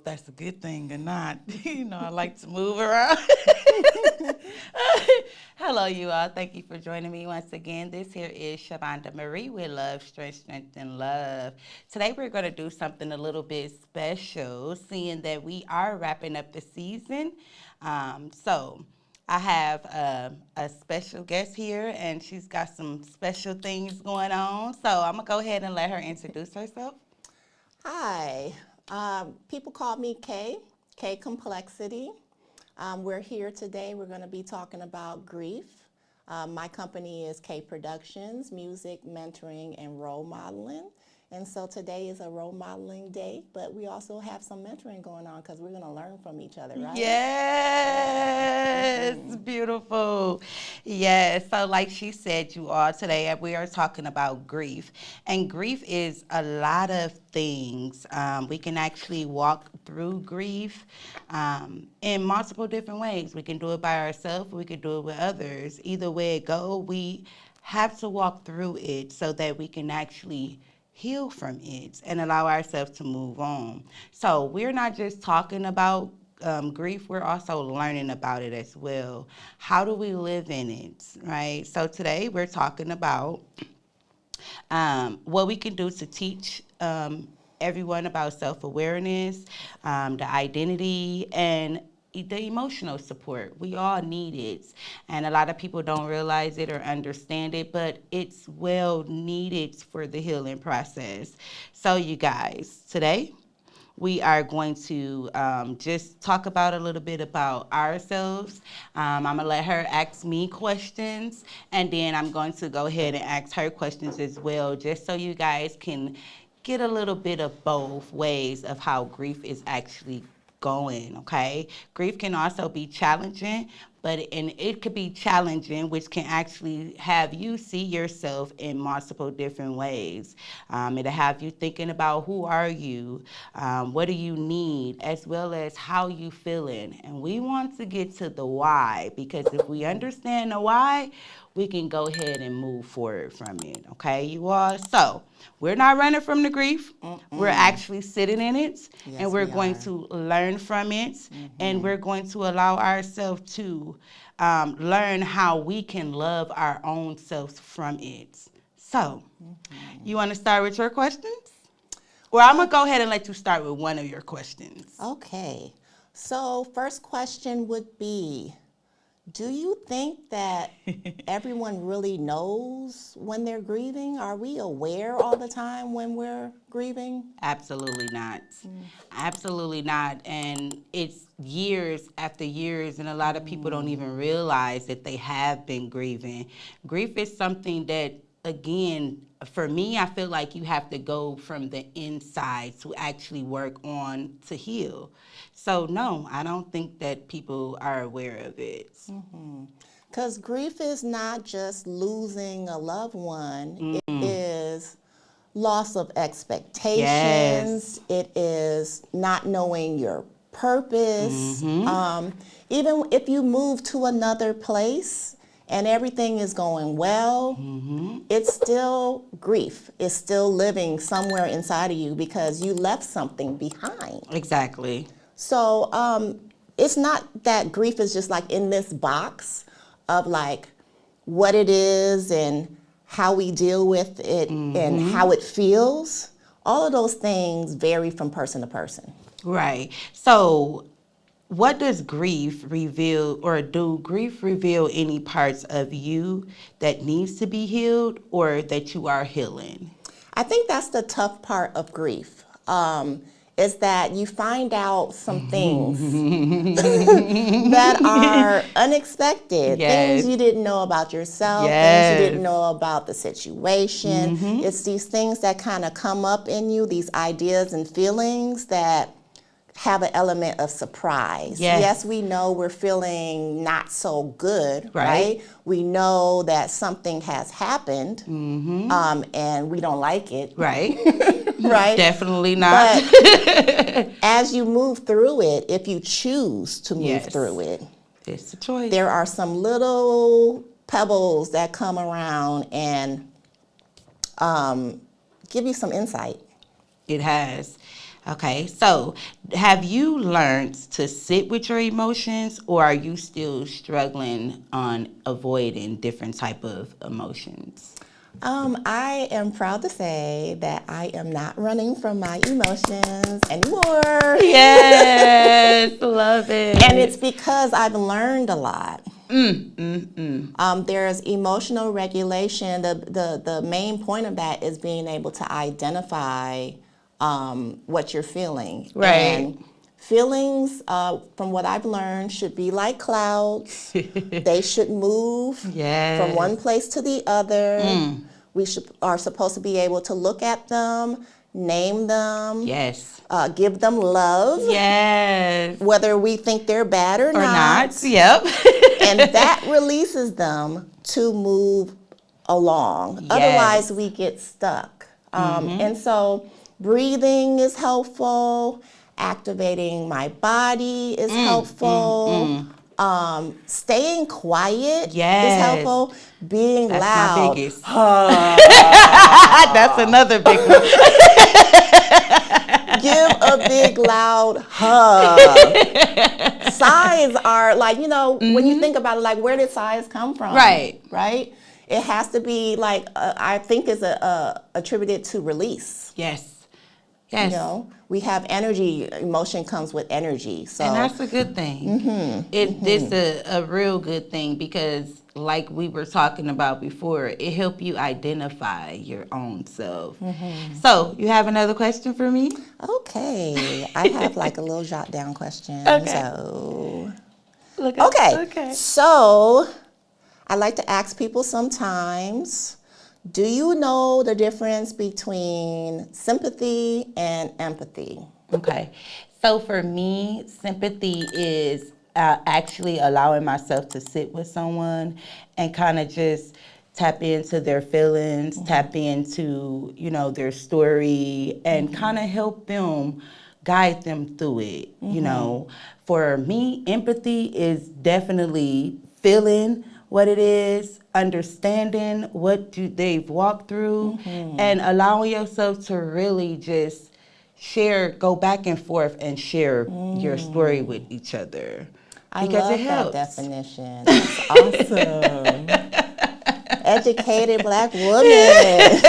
That's a good thing or not. I like to move around. Hello, you all. Thank you for joining me once again. This here is Shavonda Marie with Love, Strength, and Love. Today we're going to do something a little bit special, seeing that we are wrapping up the season. So I have a special guest here, and she's got some special things going on. So I'm going to go ahead and let her introduce herself. Hi, people call me K Complexity. We're here today. We're going to be talking about grief. My company is K Productions, music, mentoring, and role modeling. And so today is a role modeling day, but we also have some mentoring going on because we're going to learn from each other, right? Yes, beautiful. Yes, so like she said, you all, today we are talking about grief. And grief is a lot of things. We can actually walk through grief in multiple different ways. We can do it by ourselves, we can do it with others. Either way it go, we have to walk through it so that we can actually heal from it and allow ourselves to move on. So we're not just talking about grief, we're also learning about it as well. How do we live in it, right? So today we're talking about what we can do to teach everyone about self-awareness, the identity, and the emotional support. We all need it. And a lot of people don't realize it or understand it, but it's well needed for the healing process. So you guys, today we are going to just talk about a little bit about ourselves. I'm going to let her ask me questions, and then I'm going to go ahead and ask her questions as well, just so you guys can get a little bit of both ways of how grief is actually going, okay? Grief can also be challenging, and it could be challenging, which can actually have you see yourself in multiple different ways. It'll have you thinking about who are you, what do you need, as well as how you feeling. And we want to get to the why, because if we understand the why, we can go ahead and move forward from it, okay, you all? So we're not running from the grief. We're actually sitting in it, Yes, and we're we going are. to learn from it, and we're going to allow ourselves to learn how we can love our own selves from it. So, you want to start with your questions? Or I'm going to go ahead and let you start with one of your questions. Okay, so first question would be, do you think that everyone really knows when they're grieving? Are we aware all the time when we're grieving? Absolutely not. Absolutely not. And it's years after years, and a lot of people don't even realize that they have been grieving. Grief is something that, again, for me, I feel like you have to go from the inside to actually work on to heal. So, no, I don't think that people are aware of it. Because grief is not just losing a loved one, it is loss of expectations, Yes. it is not knowing your purpose. Even if you move to another place and everything is going well, it's still grief. It's still living somewhere inside of you because you left something behind. Exactly. So it's not that grief is just like in this box of like what it is and how we deal with it and how it feels. All of those things vary from person to person. Right. So, what does grief reveal, or do grief reveal any parts of you that needs to be healed or that you are healing? I think that's the tough part of grief. Is that you find out some things that are unexpected, things Yes. you didn't know about yourself, things you didn't Yes. know about the situation. It's these things that kind of come up in you, these ideas and feelings that have an element of surprise. Yes. Yes, we know we're feeling not so good, Right. right? We know that something has happened and we don't like it, Right. right? Definitely not. But as you move through it, if you choose to move Yes. through it, It's a choice. there are some little pebbles that come around and give you some insight. It has. Okay, so have you learned to sit with your emotions, or are you still struggling on avoiding different type of emotions? I am proud to say that I am not running from my emotions anymore. Yes, love it. And it's because I've learned a lot. There's emotional regulation. The main point of that is being able to identify what you're feeling. Right. And feelings, from what I've learned, should be like clouds. They should move Yes. from one place to the other. We are supposed to be able to look at them, name them, Yes. give them love, Yes. whether we think they're bad or Or not. not. Yep. And that releases them to move along. Yes. Otherwise, we get stuck. And so, breathing is helpful. Activating my body is helpful. Staying quiet Yes. is helpful. Being That's loud. my biggest. That's another big one. Give a big loud hug. Sighs are like, when you think about it, like, where did sighs come from? Right. Right? It has to be like, I think is attributed to release. Yes. Yes. We have energy. Emotion comes with energy. So And that's a good thing. It's a real good thing because, like we were talking about before, it helps you identify your own self. So, you have another question for me? okay. I have like a little jot down question. Okay. So Okay. So I like to ask people sometimes, do you know the difference between sympathy and empathy? Okay. So for me, sympathy is actually allowing myself to sit with someone and kind of just tap into their feelings, tap into, their story, and kind of help them guide them through it. For me, empathy is definitely feeling what it is, understanding what they've walked through, and allowing yourself to really just go back and forth and share your story with each other. I Because love it helps. that definition. That's awesome. Educated Black woman.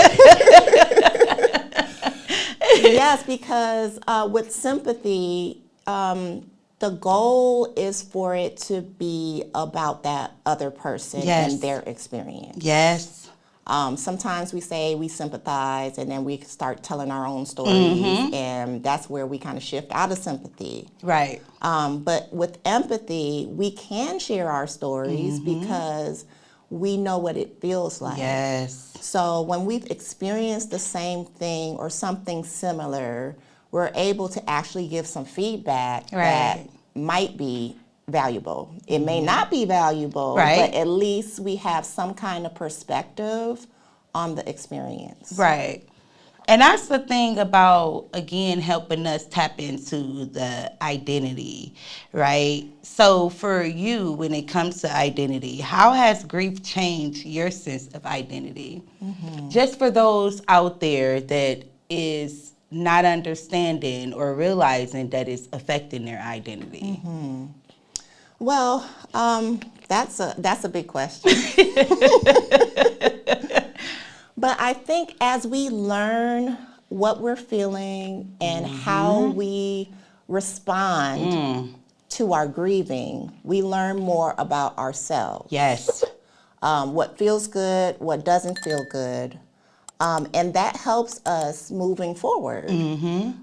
Yes, because with sympathy, the goal is for it to be about that other person Yes. and their experience. Yes. Sometimes we say we sympathize and then we start telling our own stories, and that's where we kind of shift out of sympathy. Right. But with empathy, we can share our stories because we know what it feels like. Yes. So when we've experienced the same thing or something similar, we're able to actually give some feedback that Right. might be valuable. It may not be valuable, Right. but at least we have some kind of perspective on the experience. Right. And that's the thing about, again, helping us tap into the identity, right? So for you, when it comes to identity, how has grief changed your sense of identity? Just for those out there that is not understanding or realizing that it's affecting their identity. Well, that's a big question. But I think as we learn what we're feeling and how we respond to our grieving, we learn more about ourselves. Yes. What feels good, what doesn't feel good. And that helps us moving forward.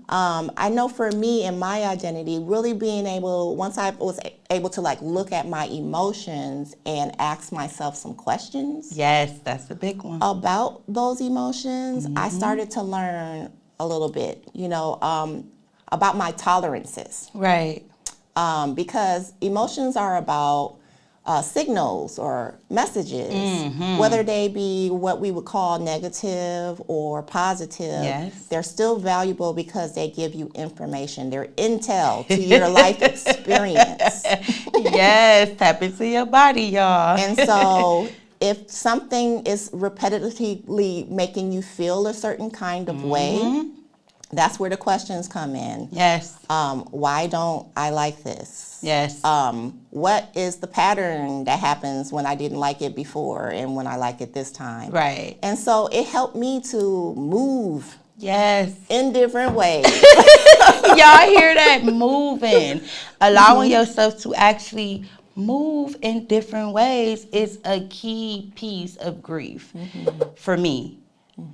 I know for me in my identity, really being able, once I was able to look at my emotions and ask myself some questions Yes, that's a big one. about those emotions, I started to learn a little bit, about my tolerances. Right. Because emotions are about signals or messages, whether they be what we would call negative or positive. Yes. They're still valuable because they give you information. They're intel to your life experience. Yes, tap into your body, y'all. And so if something is repetitively making you feel a certain kind of way, That's where the questions come in. Yes. Why don't I like this? Yes. What is the pattern that happens when I didn't like it before and when I like it this time? Right. And so it helped me to move Yes. in different ways. Y'all hear that? Moving. Allowing yourself to actually move in different ways is a key piece of grief for me.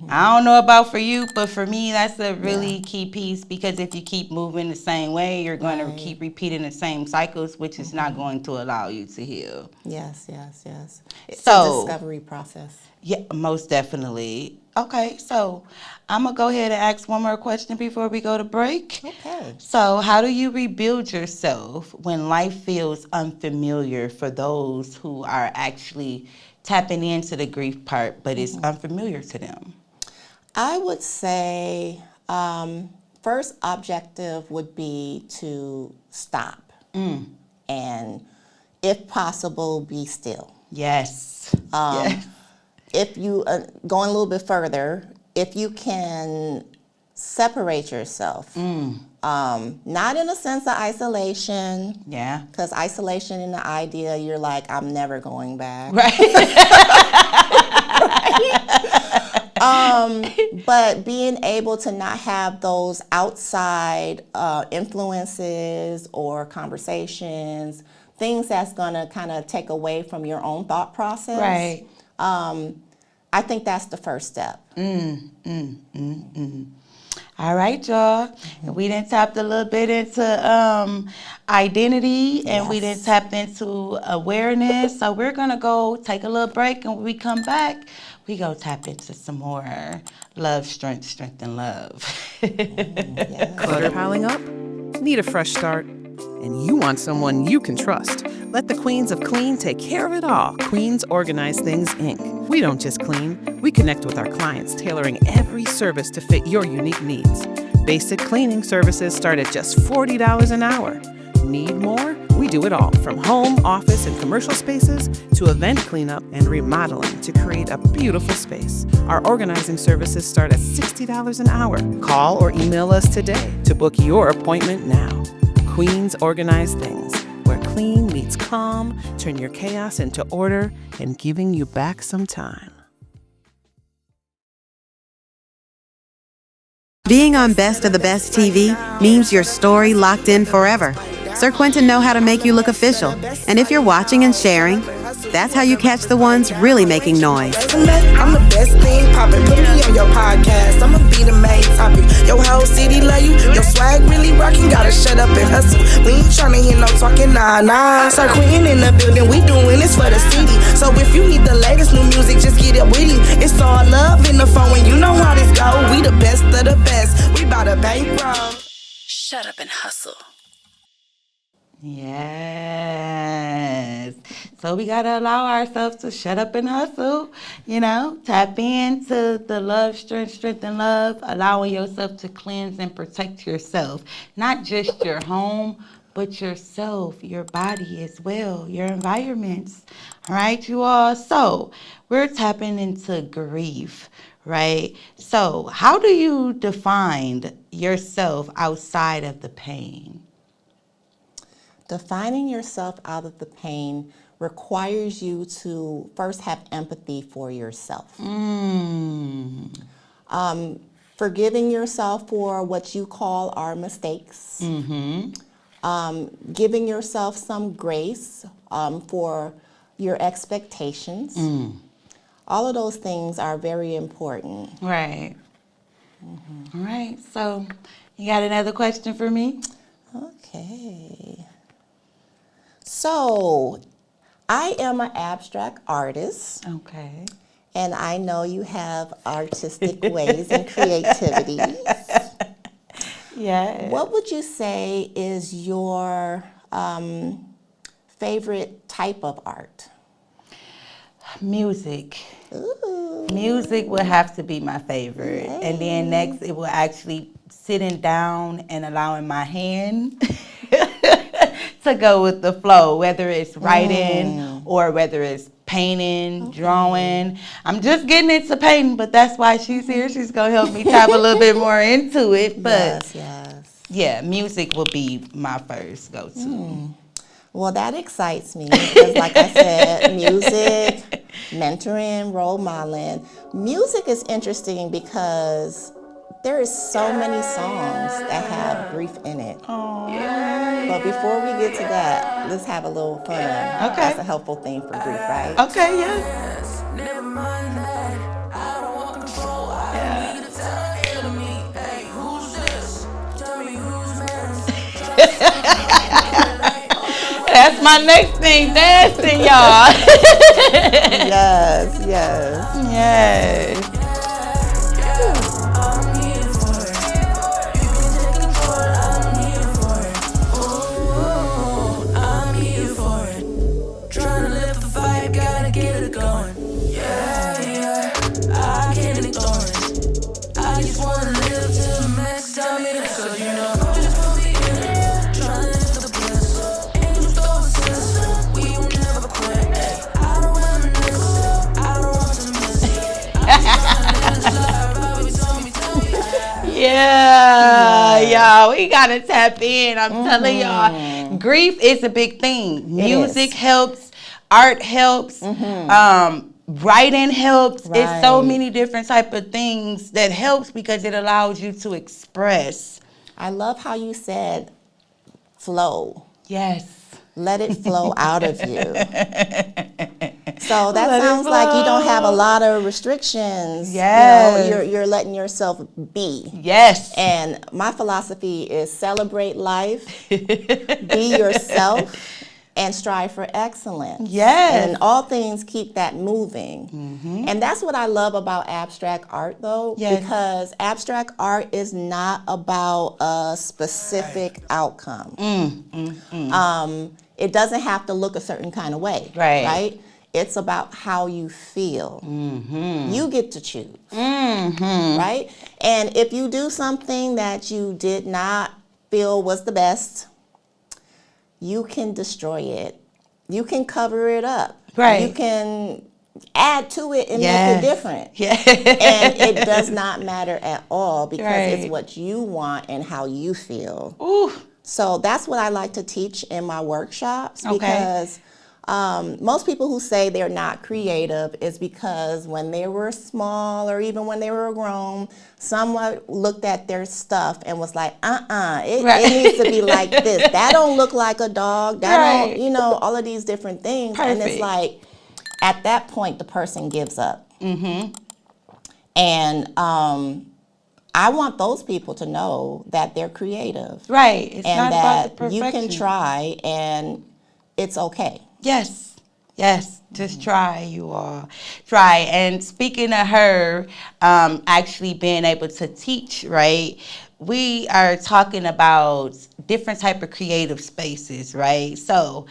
I don't know about for you, but for me, that's a really key piece, because if you keep moving the same way, you're going to keep repeating the same cycles, which is not going to allow you to heal. Yes. It's So- a discovery process. Yeah, most definitely. Okay, so I'm going to go ahead and ask one more question before we go to break. Okay. So, how do you rebuild yourself when life feels unfamiliar for those who are actually tapping into the grief part, but it's unfamiliar to them? I would say first objective would be to stop and, if possible, be still. Yes. Yes. If you, going a little bit further, if you can separate yourself, not in a sense of isolation, Yeah. because isolation in the idea, you're like, I'm never going back. But being able to not have those outside influences or conversations, things that's going to kind of take away from your own thought process. Right. I think that's the first step. All right, y'all. We done tapped a little bit into identity, and we done tapped into awareness. So we're going to go take a little break, and when we come back, we go tap into some more love, strength, and love. Clutter piling up? Need a fresh start? And you want someone you can trust. Let the Queens of Clean take care of it all. Queens Organize Things, Inc. We don't just clean, we connect with our clients, tailoring every service to fit your unique needs. Basic cleaning services start at just $40 an hour. Need more? We do it all, from home, office, and commercial spaces to event cleanup and remodeling to create a beautiful space. Our organizing services start at $60 an hour. Call or email us today to book your appointment now. Queens Organize Things, where clean meets calm, turn your chaos into order, and giving you back some time. Being on Best of the Best TV means your story locked in forever. Sir Quentin know how to make you look official. And if you're watching and sharing, that's how you catch the ones really making noise. I'm the best thing poppin'. Put me on your podcast. I'ma be the main topic. Your whole city love you. Your swag really rockin'. Gotta shut up and hustle. We ain't tryna hear no talking, nah. Sir Quentin in the building. We doing this for the city. So if you need the latest new music, just get it with him. It's all love in the phone, and you know how this go. We the best of the best. We bout to bankroll. Shut up and hustle. Yes. So we got to allow ourselves to shut up and hustle, tap into the love, strength, and love, allowing yourself to cleanse and protect yourself, not just your home, but yourself, your body as well, your environments. All right, you all. So we're tapping into grief, right? So how do you define yourself outside of the pain? Defining yourself out of the pain requires you to first have empathy for yourself. Forgiving yourself for what you call are mistakes. Giving yourself some grace for your expectations. All of those things are very important. Right. All right. So you got another question for me? Okay. So, I am an abstract artist, Okay. and I know you have artistic ways and creativity. Yeah. What would you say is your favorite type of art? Music. Ooh. Music would have to be my favorite. And then next, it will actually sitting down and allowing my hand to go with the flow, whether it's writing or whether it's painting, drawing. I'm just getting into painting, but that's why she's here. She's going to help me tap a little bit more into it. But Yes. yeah, music will be my first go-to. Well, that excites me because, like I said, music, mentoring, role modeling. Music is interesting because there is so many songs that have grief in it. But before we get to that, let's have a little fun. Okay. That's a helpful thing for grief, right? Okay, yeah. Never mind that. I don't want control. I need to tell enemy. Hey, who's this? Tell me who's That's my next thing, dancing, y'all. Yes, yes. Yes. I'm here for it. You can take control. I'm here for it. Oh, I'm here for it. Trying to lift the fight, gotta get it going. Yeah, yeah. I can't ignore it. I just wanna live to the max. Tell me that, so you know. Just put me in it. Trying to lift the bliss. Angels don't assist. We will never quit. Ay, I don't reminisce. I don't want to miss it. I just wanna live this life. Baby, tell me. Yeah, y'all, we gotta tap in. I'm telling y'all, grief is a big thing. Music is. helps, art helps, writing helps. It's so Right. many different type of things that helps because it allows you to express. I love how you said flow. Yes. Let it flow out of you. So that Let it sounds like you don't have a flow. lot of restrictions. Yes. You know, you're letting yourself be. Yes. And my philosophy is celebrate life, be yourself, and strive for excellence. Yes. And in all things, keep that moving. And that's what I love about abstract art, though, Yes. because abstract art is not about a specific outcome. It doesn't have to look a certain kind of way, Right. It's about how you feel. You get to choose, right? And if you do something that you did not feel was the best, you can destroy it. You can cover it up. Right. You can add to it and Yes. make it different. Yeah. And it does not matter at all because it's Right. what you want and how you feel. Ooh. So that's what I like to teach in my workshops Okay. because most people who say they're not creative is because when they were small or even when they were grown, someone looked at their stuff and was like, it needs to be like this. That don't look like a dog. That Right. don't, all of these different things. And Perfect. it's like, at that point, the person gives up. And I want those people to know that they're creative. Right. It's And not about the that you can perfection. try and it's okay. Yes. Yes. Just try, you all. Try. And speaking of her actually being able to teach, right? We are talking about different type of creative spaces, right? So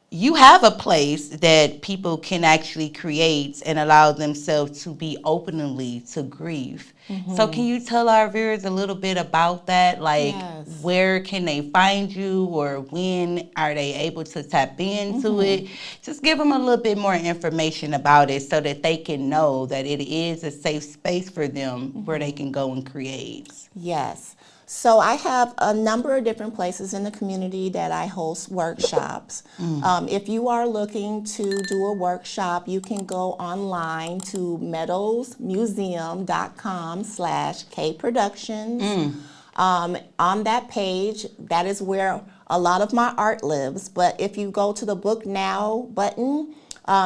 you have a place that people can actually create and allow themselves to be openly to grief. So can you tell our viewers a little bit about that? Like, Yes. where can they find you, or when are they able to tap into it? Just give them a little bit more information about it so that they can know that it is a safe space for them where they can go and create. Yes. So I have a number of different places in the community that I host workshops. If you are looking to do a workshop, you can go online to meadowsmuseum.com/kproductions. On that page, that is where a lot of my art lives. But if you go to the Book Now button,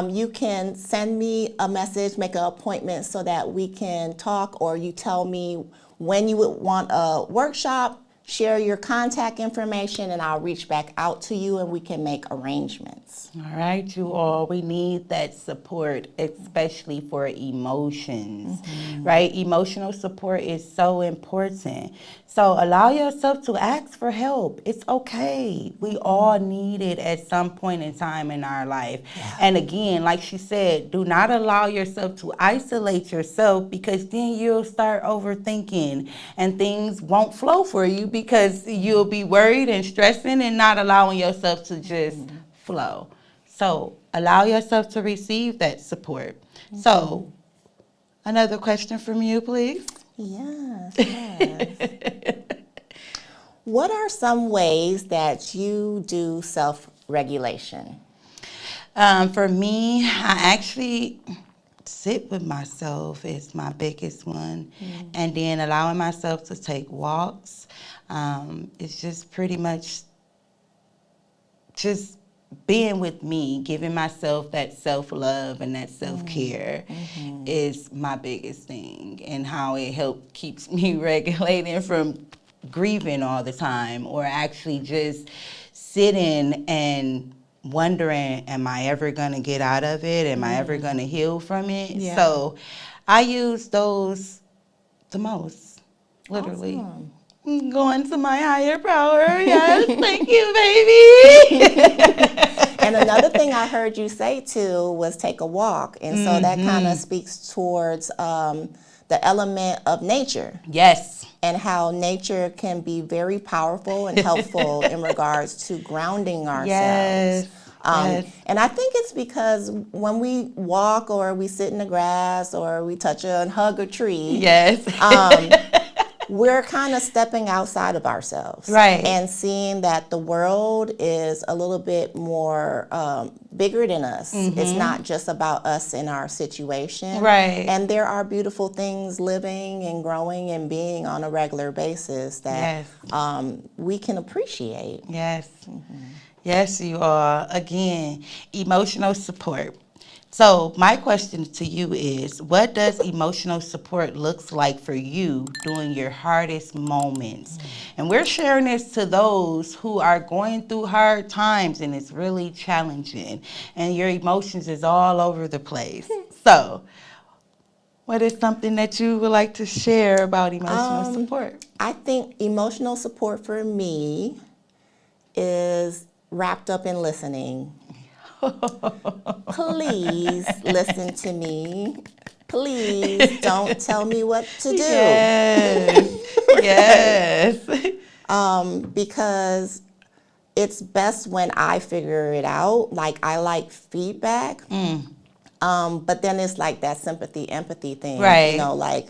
you can send me a message, make an appointment so that we can talk, or you tell me when you would want a workshop, share your contact information, and I'll reach back out to you and we can make arrangements. All right, you all, we need that support, especially for emotions, right? Emotional support is so important. So allow yourself to ask for help. It's okay. We all need it at some point in time in our life. And again, like she said, do not allow yourself to isolate yourself, because then you'll start overthinking and things won't flow for you because you'll be worried and stressing and not allowing yourself to just flow. So allow yourself to receive that support. So, another question from you, please. Yes. What are some ways that you do self-regulation? For me, I actually sit with myself is my biggest one. And then allowing myself to take walks. It's just pretty much just being with me, giving myself that self-love and that self-care is my biggest thing, and how it keeps me regulating from grieving all the time, or actually just sitting and wondering, am I ever going to get out of it? Am I ever going to heal from it? Yeah. So I use those the most, literally. Awesome. Going to my higher power. Yes, thank you, baby. And another thing I heard you say too was take a walk. And so that kind of speaks towards the element of nature Yes. and how nature can be very powerful and helpful in regards to grounding ourselves. Yes. Yes. And I think it's because when we walk or we sit in the grass or we touch and hug a tree, Yes. we're kind of stepping outside of ourselves. Right. And seeing that the world is a little bit more bigger than us. It's not just about us and our situation. Right. And there are beautiful things living and growing and being on a regular basis that we can appreciate. Yes. Yes, you are. Again, emotional support. So my question to you is, what does emotional support looks like for you during your hardest moments? And we're sharing this to those who are going through hard times and it's really challenging and your emotions is all over the place. So what is something that you would like to share about emotional support? I think emotional support for me is wrapped up in listening. Please listen to me. Please don't tell me what to do. Yes. Yes. Because it's best when I figure it out. Like, I like feedback. But then it's like that sympathy, empathy thing. Right. You know, like,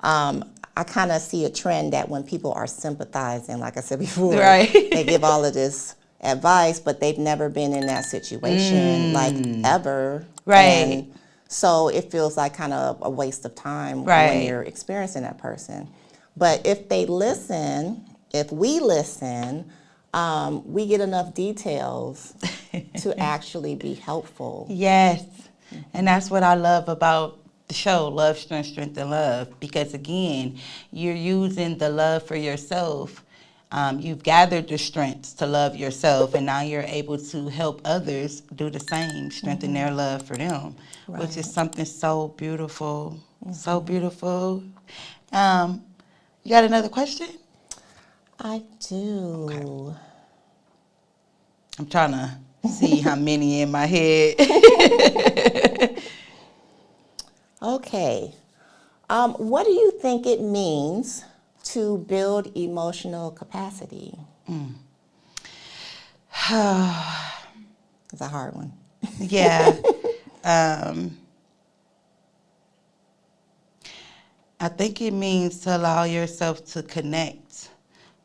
I kind of see a trend that when people are sympathizing, like I said before, Right. they give all of this advice, but they've never been in that situation, like, ever. Right. And so it feels like kind of a waste of time when Right. you're experiencing that person. But if they listen, if we listen, we get enough details to actually be helpful. Yes. And that's what I love about the show, Love, Strength, Strength, and Love. Because again, you're using the love for yourself. You've gathered the strengths to love yourself, and now you're able to help others do the same, strengthen their love for them, which is something so beautiful, so beautiful. You got another question? I do. Okay. I'm trying to see how many in my head. Okay. What do you think it means to build emotional capacity? It's a hard one. Yeah. I think it means to allow yourself to connect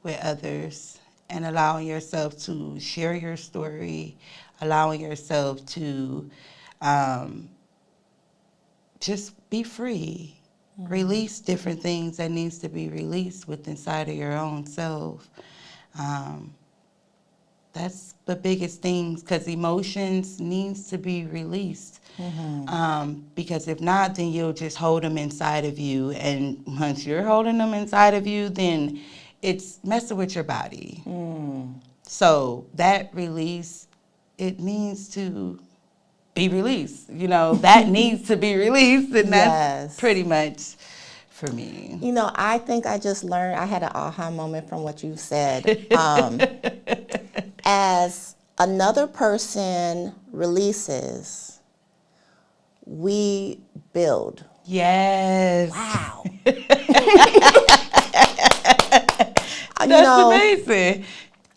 with others and allowing yourself to share your story, allowing yourself to just be free, release different things that needs to be released within inside of your own self. That's the biggest things, because emotions needs to be released. Because if not, then you'll just hold them inside of you. And once you're holding them inside of you, then it's messing with your body. So that release, it needs to be released. You know, that needs to be released. And that's Yes. pretty much for me. You know, I think I just learned, I had an aha moment from what you said. As another person releases, we build. Yes. Wow. That's amazing.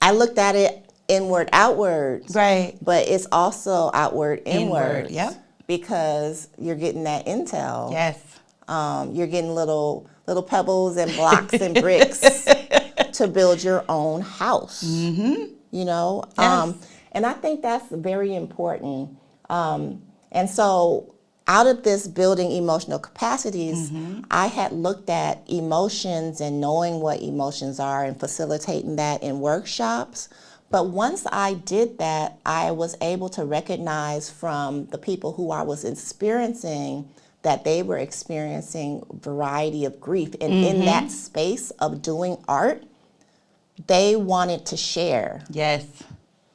I looked at it inward outwards. Right. But it's also outward inward. Yep. Because you're getting that intel. Yes. You're getting little pebbles and blocks and bricks to build your own house. Mm-hmm. You know? Yes. And I think that's very important. And so out of this building emotional capacities, I had looked at emotions and knowing what emotions are and facilitating that in workshops. But once I did that, I was able to recognize from the people who I was experiencing that they were experiencing a variety of grief. And in that space of doing art, they wanted to share. Yes.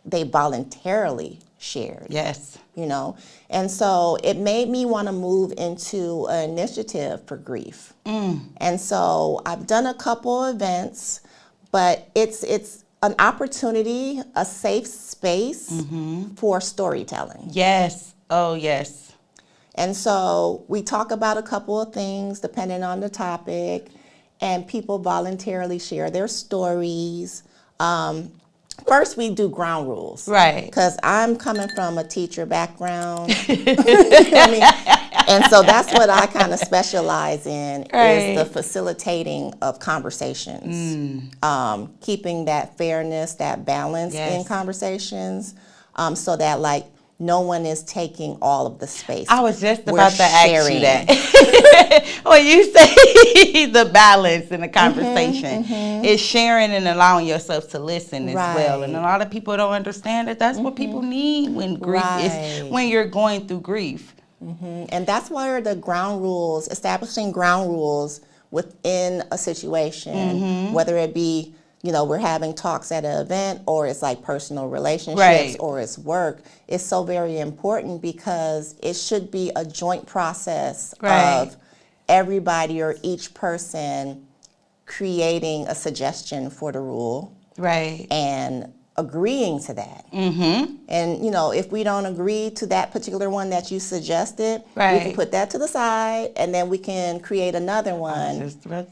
They voluntarily shared. Yes. You know, and so it made me want to move into an initiative for grief. And so I've done a couple events, but it's an opportunity, a safe space for storytelling. Yes. Oh, yes. And so we talk about a couple of things depending on the topic, and people voluntarily share their stories. First, we do ground rules. Right. Because I'm coming from a teacher background. I mean, and so that's what I kind of specialize in, is the facilitating of conversations. Keeping that fairness, that balance in conversations, so that like no one is taking all of the space. I was just We're about to ask you sharing. that. When you say the balance in the conversation, it's sharing and allowing yourself to listen as well. And a lot of people don't understand that that's what people need when grief is, when you're going through grief. And that's where the ground rules, establishing ground rules within a situation, whether it be, you know, we're having talks at an event, or it's like personal relationships, or it's work, is so very important, because it should be a joint process of everybody or each person creating a suggestion for the rule and agreeing to that. And, you know, if we don't agree to that particular one that you suggested, we can put that to the side, and then we can create another one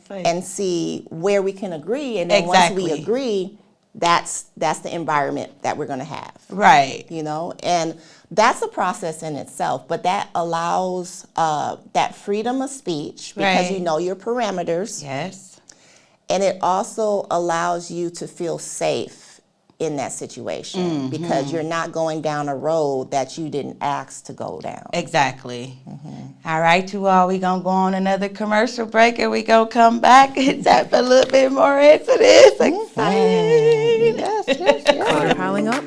and see where we can agree. And then once we agree, that's the environment that we're going to have. You know, and that's a process in itself, but that allows that freedom of speech, because you know your parameters. And it also allows you to feel safe in that situation, because you're not going down a road that you didn't ask to go down. All right, you all, we gonna go on another commercial break, and we gonna come back and tap a little bit more into this. Exciting. Clutter piling up?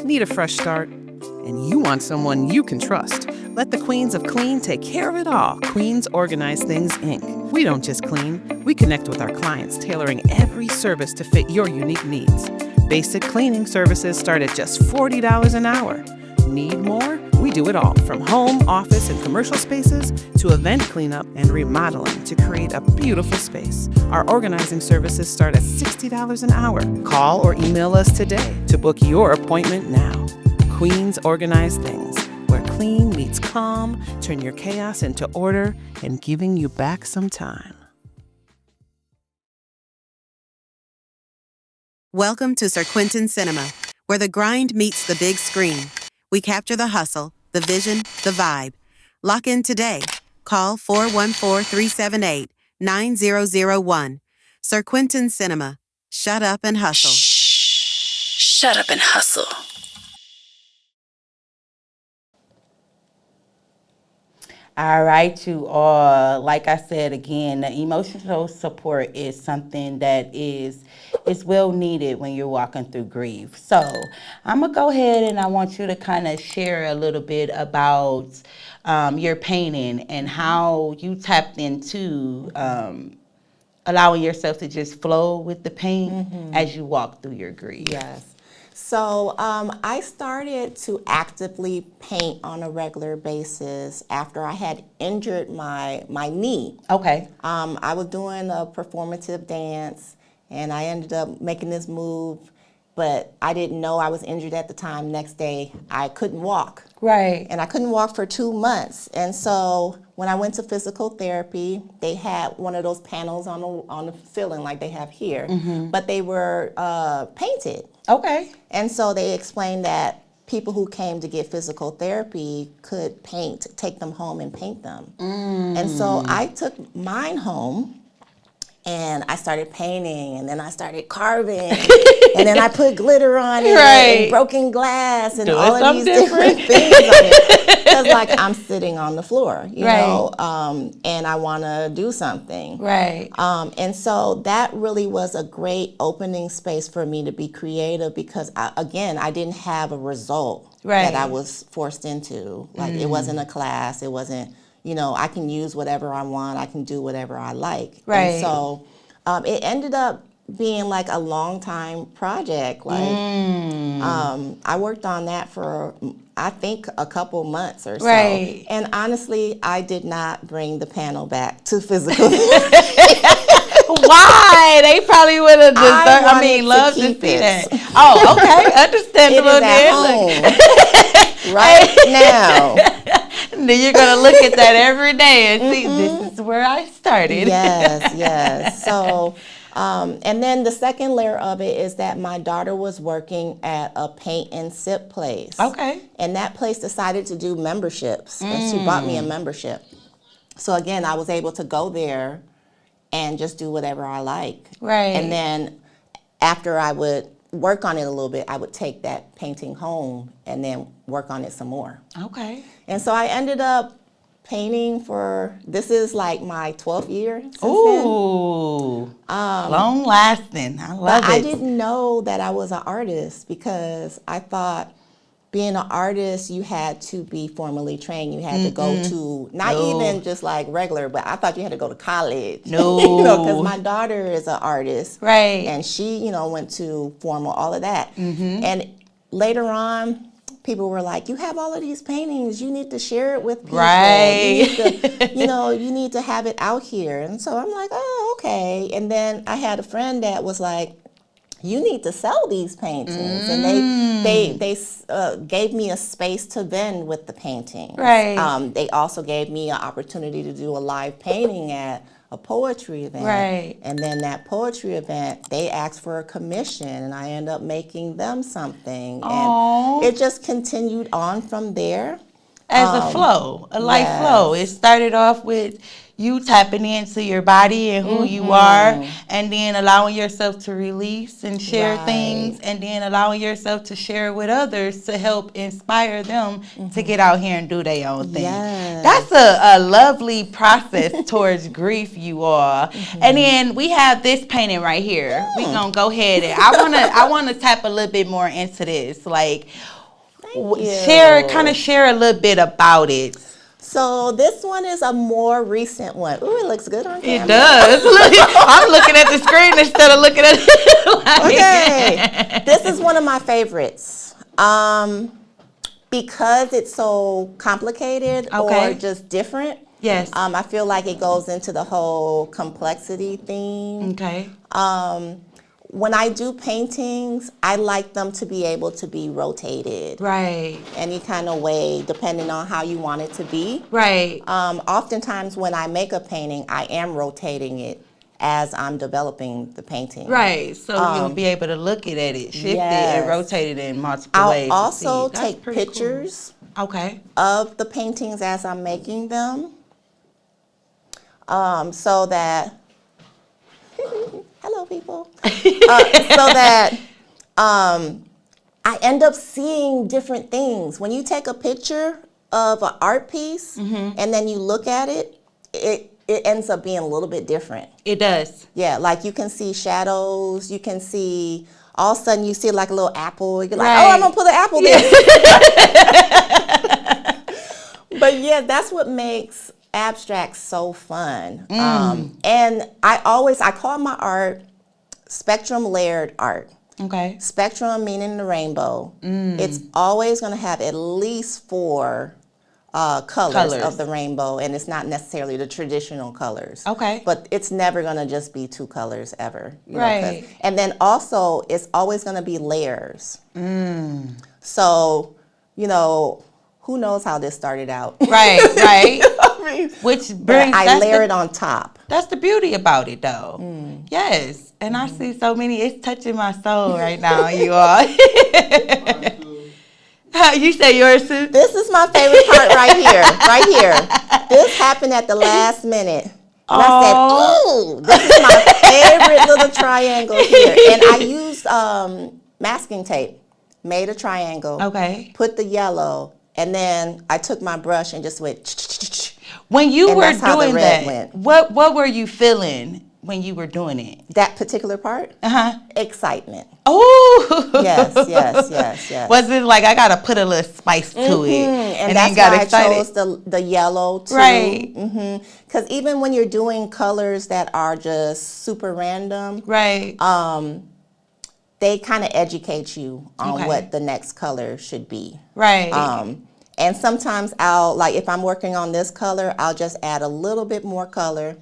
Need a fresh start? And you want someone you can trust? Let the Queens of Clean take care of it all. Queens Organize Things, Inc. We don't just clean, we connect with our clients, tailoring every service to fit your unique needs. Basic cleaning services start at just $40 an hour. Need more? We do it all, from home, office, and commercial spaces to event cleanup and remodeling to create a beautiful space. Our organizing services start at $60 an hour. Call or email us today to book your appointment now. Queens Organize Things, where clean meets calm, turn your chaos into order, and giving you back some time. Welcome to Sir Quentin Cinema, where the grind meets the big screen. We capture the hustle, the vision, the vibe. Lock in today. Call 414-378-9001. Sir Quentin Cinema. Shut up and hustle. Shut up and hustle. All right, you all. Like I said again, the emotional support is something that is well needed when you're walking through grief. So I'm gonna go ahead and I want you to kind of share a little bit about your painting and how you tapped into allowing yourself to just flow with the paint as you walk through your grief. So I started to actively paint on a regular basis after I had injured my knee. I was doing a performative dance, and I ended up making this move, but I didn't know I was injured at the time. Next day, I couldn't walk. Right. And I couldn't walk for 2 months. And so when I went to physical therapy, they had one of those panels on the ceiling like they have here, but they were painted. Okay. And so they explained that people who came to get physical therapy could take them home and paint them. And so I took mine home and I started painting, and then I started carving, and then I put glitter on it, Right. and broken glass, and Doing all of these something different things on it. Because like I'm sitting on the floor, you Right. know, and I want to do something. Right. And so that really was a great opening space for me to be creative because, I didn't have a result Right. that I was forced into. Like it wasn't a class. It wasn't, you know, I can use whatever I want. I can do whatever I like. Right. And so it ended up being like a long time project. Like I worked on that for I think a couple months or so. Right. And honestly, I did not bring the panel back to physical. Why? They probably would have wanted loved to keep see it. that. Oh, okay. It Understandable is at then. home right now. Then you're going to look at that every day and see this is where I started. Yes. So, and then the second layer of it is that my daughter was working at a paint and sip place. Okay. And that place decided to do memberships, and she bought me a membership. So again, I was able to go there and just do whatever I like. Right. And then after I would work on it a little bit, I would take that painting home and then work on it some more. Okay. And so I ended up painting this is like my 12th year since then. Ooh. Long lasting. I love But it. I didn't know that I was an artist because I thought being an artist, you had to be formally trained. You had to go to, not even just like regular, but I thought you had to go to college. No. You know, because my daughter is an artist. Right. And she, you know, went to formal, all of that. And later on, people were like, you have all of these paintings. You need to share it with people. Right. You need to, you need to have it out here. And so I'm like, oh, okay. And then I had a friend that was like, you need to sell these paintings. And they gave me a space to vend with the paintings. Right. They also gave me an opportunity to do a live painting at a poetry event. Right. And then that poetry event, they asked for a commission, and I ended up making them something. Aww. And it just continued on from there. As a flow, a life flow. It started off with you tapping into your body and who you are, and then allowing yourself to release and share things, and then allowing yourself to share with others to help inspire them to get out here and do their own thing. Yes. That's a lovely process towards grief, you all. And then we have this painting right here. We're gonna go ahead and I wanna tap a little bit more into this. Like share a little bit about it. So this one is a more recent one. Ooh, it looks good on camera. It does. I'm looking at the screen instead of looking at it. Okay. This is one of my favorites. Because it's so complicated or just different. Yes. I feel like it goes into the whole complexity theme. Okay. When I do paintings, I like them to be able to be rotated. Right. Any kind of way, depending on how you want it to be. Right. Oftentimes when I make a painting, I am rotating it as I'm developing the painting. Right. So you'll be able to look at it, shift it, and rotate it in multiple I'll ways. also to see. That's take pretty pictures cool. Okay. of the paintings as I'm making them, so that hello people, so that I end up seeing different things. When you take a picture of an art piece and then you look at it, it ends up being a little bit different. It does. Yeah, like you can see shadows, you can see, all of a sudden you see like a little apple, you're like, oh, I'm gonna put an apple there. But yeah, that's what makes abstract so fun. And I call my art spectrum layered art. Okay. Spectrum meaning the rainbow. It's always gonna have at least 4 colors of the rainbow, and it's not necessarily the traditional colors. Okay. But it's never gonna just be 2 colors ever. You know, Right. and then also, it's always gonna be layers. So, you know, who knows how this started out. Right. I mean, Which but brings I layer it on top. That's the beauty about it, though. Yes, and I see so many. It's touching my soul right now, you all. You say yours too? This is my favorite part right here. Right here. This happened at the last minute. And I said, ooh, this is my favorite little triangle here. And I used masking tape, made a triangle. Okay. Put the yellow, and then I took my brush and just went. When you And were that's how the doing red that, went. what were you feeling when you were doing it? That particular part? Uh-huh. Excitement. Oh. Yes. Was it like I gotta put a little spice to it, And then that's got why excited? I chose the yellow too. Right. Because even when you're doing colors that are just super random, Right. they kind of educate you on Okay. what the next color should be. Right. And sometimes I'll, like if I'm working on this color, I'll just add a little bit more color,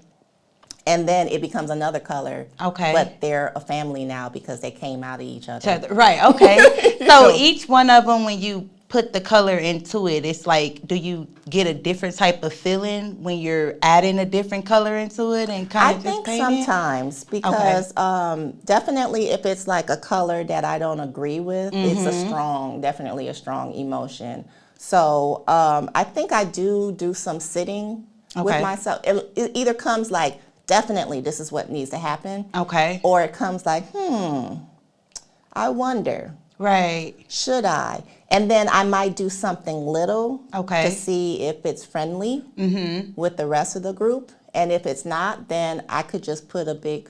and then it becomes another color. Okay. But they're a family now because they came out of each other. Right. Okay. So each one of them, when you put the color into it, it's like, do you get a different type of feeling when you're adding a different color into it and I kind of just think painting? sometimes because definitely if it's like a color that I don't agree with, it's definitely a strong emotion. So I think I do some sitting with Okay. myself. It either comes like, definitely this is what needs to happen. Okay. Or it comes like, I wonder, Right. should I? And then I might do something little Okay. to see if it's friendly with the rest of the group. And if it's not, then I could just put a big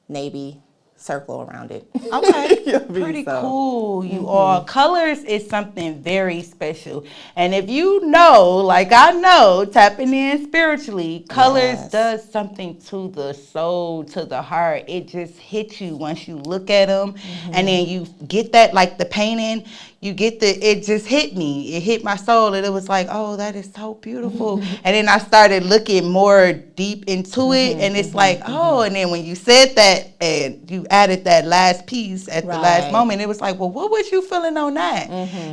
navy circle around it. Okay, be pretty so. cool, you all. Colors is something very special. And if you know, like I know, tapping in spiritually, colors Yes. does something to the soul, to the heart. It just hits you once you look at them. And then you get that, like the painting, you get it just hit me. It hit my soul, and it was like, oh, that is so beautiful. And then I started looking more deep into it, and it's like, oh, and then when you said that, and you added that last piece at the last Right. moment, it was like, well, what was you feeling on that?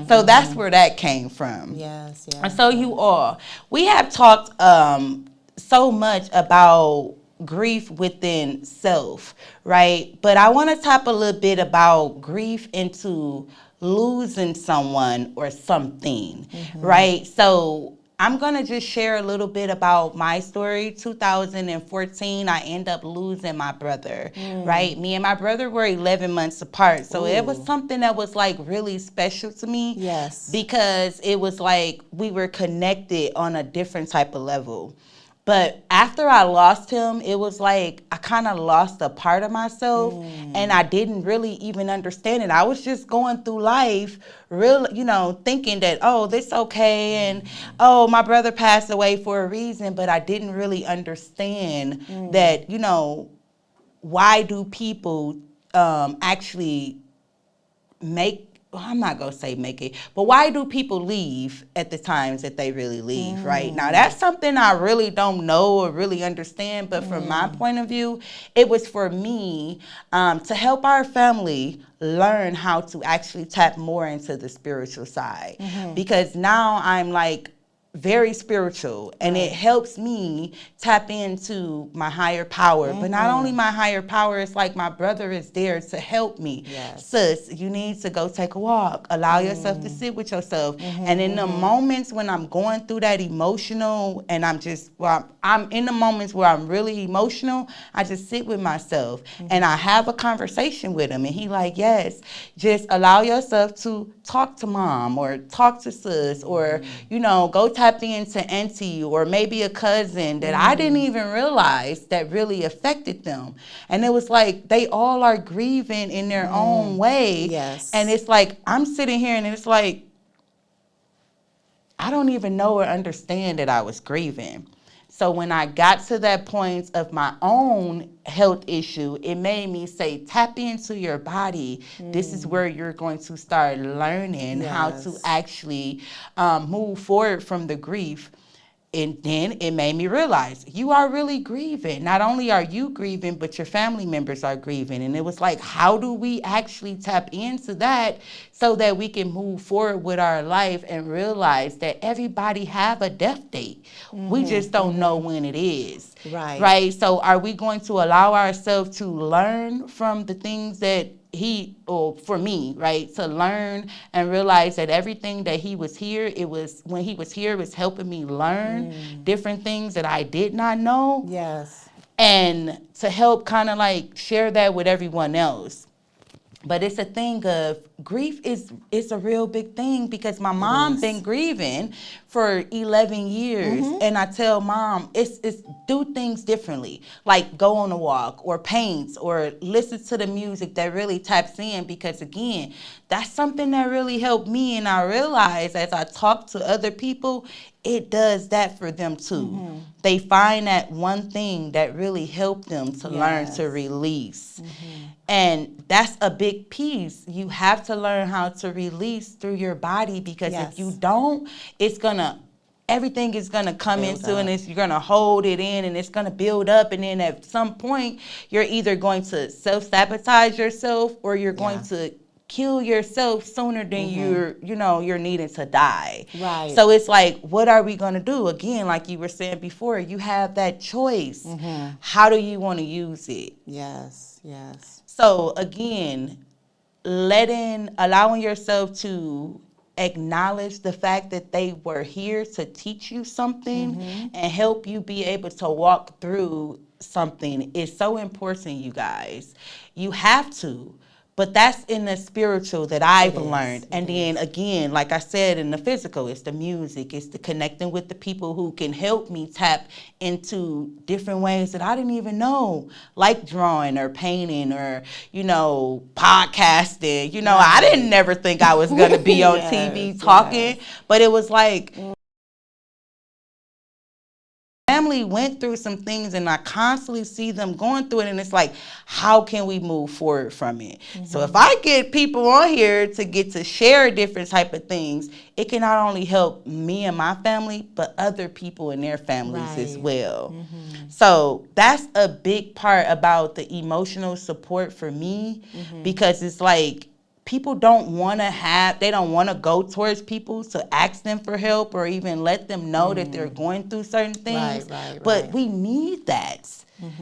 So that's where that came from. Yes, And yes. so you all, we have talked so much about grief within self, right? But I want to talk a little bit about grief into losing someone or something, right? So I'm going to just share a little bit about my story. 2014, I end up losing my brother, right? Me and my brother were 11 months apart. So it was something that was like really special to me. Yes. Because it was like we were connected on a different type of level. But after I lost him, it was like I kind of lost a part of myself, and I didn't really even understand it. I was just going through life, thinking that, oh, this okay, and oh, my brother passed away for a reason, but I didn't really understand that, why do people actually I'm not going to say make it, but why do people leave at the times that they really leave, right? Now, that's something I really don't know or really understand, but from my point of view, it was for me to help our family learn how to actually tap more into the spiritual side. Because now I'm like, very spiritual, and it helps me tap into my higher power. But not only my higher power, it's like my brother is there to help me. Yes. Sis, you need to go take a walk. Allow yourself to sit with yourself. And in the moments when I'm going through that emotional, and I'm in the moments where I'm really emotional, I just sit with myself and I have a conversation with him. And he like, yes, just allow yourself to talk to mom or talk to sis or, go tap into auntie or maybe a cousin that I didn't even realize that really affected them. And it was like they all are grieving in their own way. Yes. And it's like I'm sitting here and it's like I don't even know or understand that I was grieving. So when I got to that point of my own health issue, it made me say, tap into your body. This is where you're going to start learning how to Yes. actually move forward from the grief. And then it made me realize you are really grieving. Not only are you grieving, but your family members are grieving. And it was like, how do we actually tap into that so that we can move forward with our life and realize that everybody have a death date? We just don't know when it is. Right. Right. So are we going to allow ourselves to learn from the things that for me, right, to learn and realize that everything that he was here, when he was here, it was helping me learn different things that I did not know. Yes. And to help kind of like share that with everyone else. But it's a thing of grief is a real big thing because my mom been grieving for 11 years. And I tell mom, it's do things differently. Like go on a walk or paint or listen to the music that really taps in, because again, that's something that really helped me. And I realize as I talk to other people, it does that for them too. They find that one thing that really helped them to learn to release. And that's a big piece. You have to learn how to release through your body, because if you don't, everything is gonna come into and you're gonna hold it in and it's gonna build up, and then at some point you're either going to self-sabotage yourself or you're going to kill yourself sooner than you're needing to die. Right. So it's like, what are we gonna do? Again, like you were saying before, you have that choice. How do you want to use it? Yes. Yes. So again, allowing yourself to acknowledge the fact that they were here to teach you something and help you be able to walk through something is so important, you guys. You have to. But that's in the spiritual that I've learned. And then again, like I said, in the physical, it's the music, it's the connecting with the people who can help me tap into different ways that I didn't even know, like drawing or painting or, podcasting. I didn't never think I was going to be on TV talking, but it was like, family went through some things and I constantly see them going through it, and it's like, how can we move forward from it? So if I get people on here to get to share different type of things, it can not only help me and my family, but other people and their families as well. So that's a big part about the emotional support for me, because it's like, people don't want to go towards people to ask them for help or even let them know that they're going through certain things. But we need that.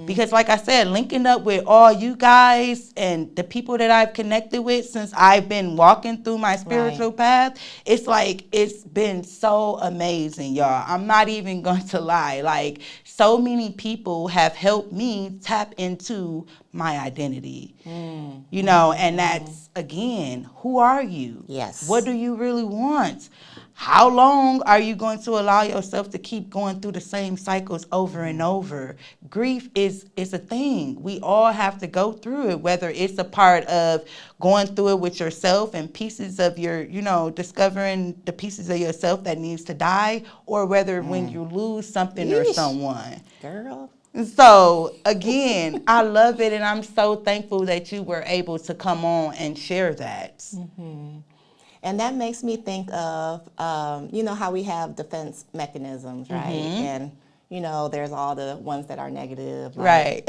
Because like I said, linking up with all you guys and the people that I've connected with since I've been walking through my spiritual path, it's like, it's been so amazing, y'all. I'm not even going to lie. Like, so many people have helped me tap into my identity, and that's, again, who are you? Yes. What do you really want? How long are you going to allow yourself to keep going through the same cycles over and over? Grief is a thing. We all have to go through it, whether it's a part of going through it with yourself and pieces of your, discovering the pieces of yourself that needs to die, or whether when you lose something or someone. Girl. So again, I love it, and I'm so thankful that you were able to come on and share that. And that makes me think of, how we have defense mechanisms, right? And, there's all the ones that are negative, like,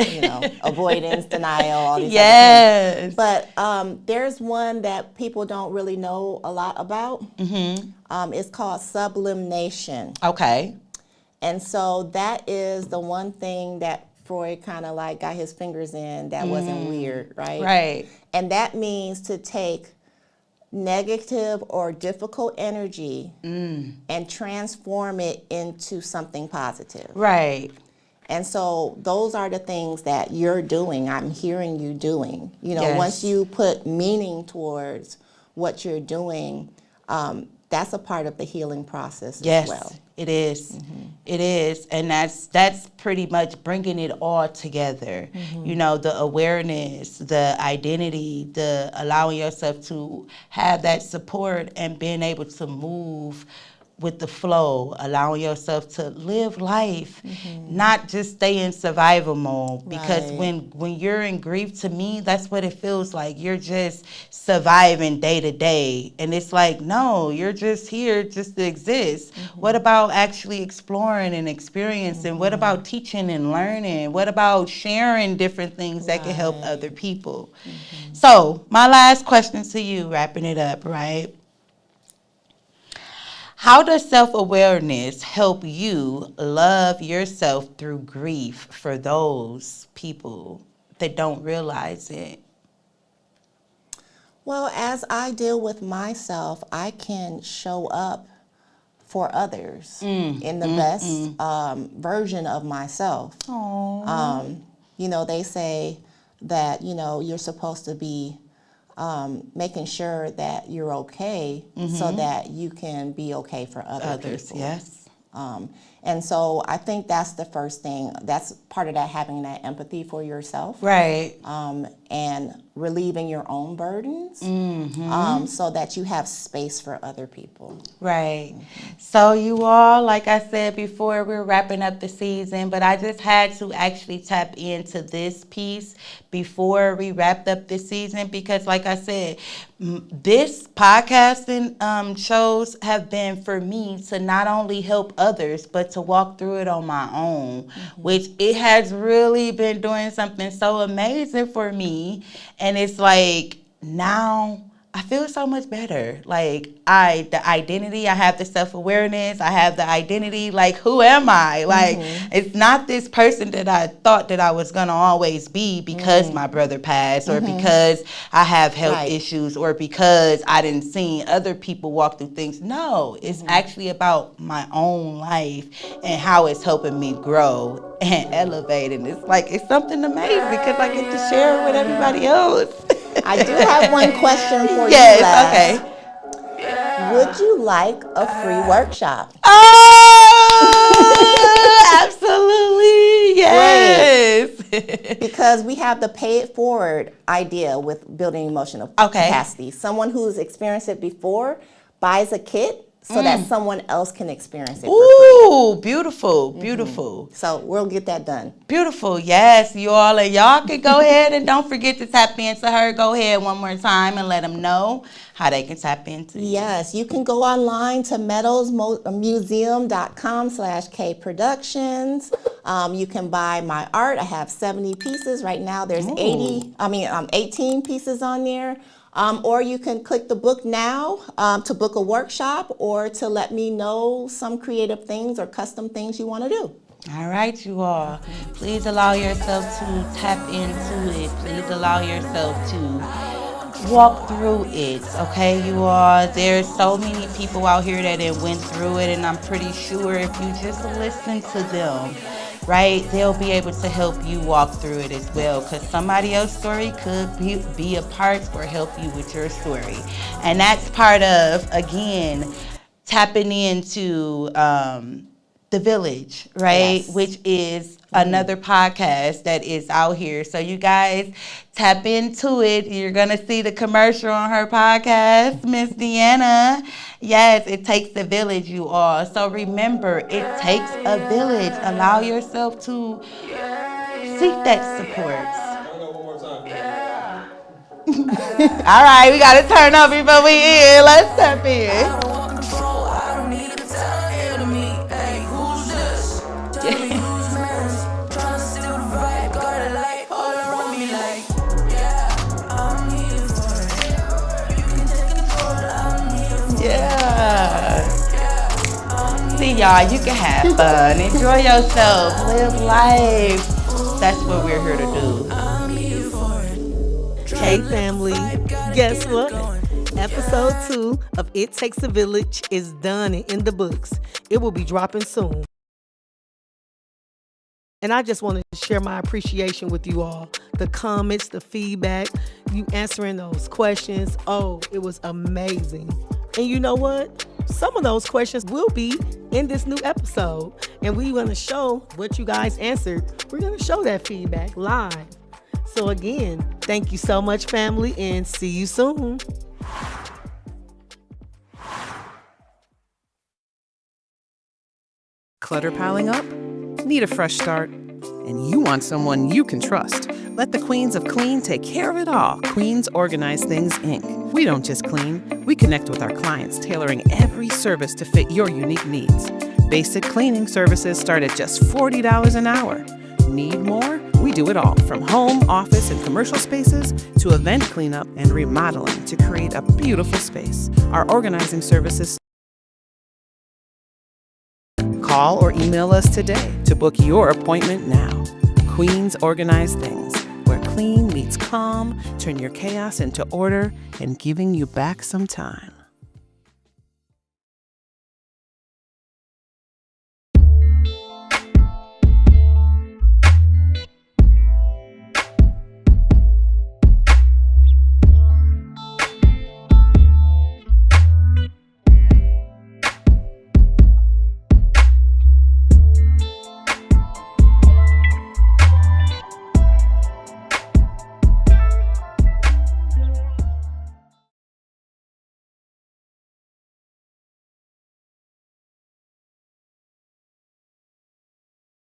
avoidance, denial, all these other things. But there's one that people don't really know a lot about. It's called sublimation. Okay. And so that is the one thing that Freud kind of like got his fingers in that wasn't weird, right? Right. And that means to take negative or difficult energy and transform it into something positive. Right. And so those are the things that you're doing. I'm hearing you doing. Once you put meaning towards what you're doing, that's a part of the healing process as well. It is. It is. And that's pretty much bringing it all together. The awareness, the identity, the allowing yourself to have that support and being able to move with the flow, allowing yourself to live life, not just stay in survival mode. Because Right. when you're in grief, to me, that's what it feels like. You're just surviving day to day. And it's like, no, you're just here just to exist. What about actually exploring and experiencing? What about teaching and learning? What about sharing different things that can help other people? So my last question to you, wrapping it up, right? How does self-awareness help you love yourself through grief for those people that don't realize it? Well, as I deal with myself, I can show up for others in the best version of myself. You know, they say that, you know, you're supposed to be making sure that you're okay so that you can be okay for Others, people. yes. And so I think that's the first thing. That's part of that, having that empathy for yourself. Right. And relieving your own burdens so that you have space for other people. Right. So you all, like I said before, we're wrapping up the season, but I just had to actually tap into this piece before we wrapped up this season because, like I said, this podcasting shows have been for me to not only help others, but to walk through it on my own, which it has really been doing something so amazing for me. And it's like now I feel so much better. Like the identity, I have the self-awareness, I have the identity, like who am I? Like it's not this person that I thought that I was gonna always be because my brother passed or because I have health issues or because I didn't see other people walk through things. No, it's actually about my own life and how it's helping me grow and elevate. And it's like, it's something amazing because I get to share it with everybody else. I do have one question for Yes, you, Les. okay. Would you like a free workshop? Oh, absolutely, yes. Because we have the pay it forward idea with building emotional capacity. Someone who's experienced it before buys a kit so that someone else can experience it for free. Ooh, beautiful, beautiful. So we'll get that done. Beautiful, yes, you all. And y'all can go ahead and don't forget to tap into her. Go ahead one more time and let them know how they can tap into you. Yes, you can go online to meadowsmuseum.com/kproductions. You can buy my art. I have 70 pieces. Right now there's 18 pieces on there. Or you can click the book now to book a workshop or to let me know some creative things or custom things you want to do. All right, you all. Please allow yourself to tap into it. Please allow yourself to walk through it, okay, you all? There's so many people out here that have went through it, and I'm pretty sure if you just listen to them, right, they'll be able to help you walk through it as well, because somebody else's story could be a part or help you with your story. And that's part of, again, tapping into The Village, right? Yes. Which is another podcast that is out here. So you guys tap into it. You're going to see the commercial on her podcast, Miss Deanna. Yes, it takes a village, you all. So remember, it takes a village. Allow yourself to seek that support. All right, we got to turn up before we in. Let's tap in. Yeah. See, y'all, you can have fun. Enjoy yourself. Live life. That's what we're here to do. Hey family, guess what? Episode 2 of It Takes a Village is done and in the books. It will be dropping soon. And I just wanted to share my appreciation with you all. The comments, the feedback, you answering those questions. Oh, it was amazing. And you know what? Some of those questions will be in this new episode. And we're going to show what you guys answered. We're going to show that feedback live. So again, thank you so much, family, and see you soon. Clutter piling up? Need a fresh start? And you want someone you can trust. Let the Queens of Clean take care of it all. Queens Organize Things, Inc. We don't just clean, we connect with our clients, tailoring every service to fit your unique needs. Basic cleaning services start at just $40 an hour. Need more? We do it all, from home, office, and commercial spaces to event cleanup and remodeling to create a beautiful space. Our organizing services. Call or email us today to book your appointment now. Queens Organize Things, where clean meets calm, turn your chaos into order, and giving you back some time.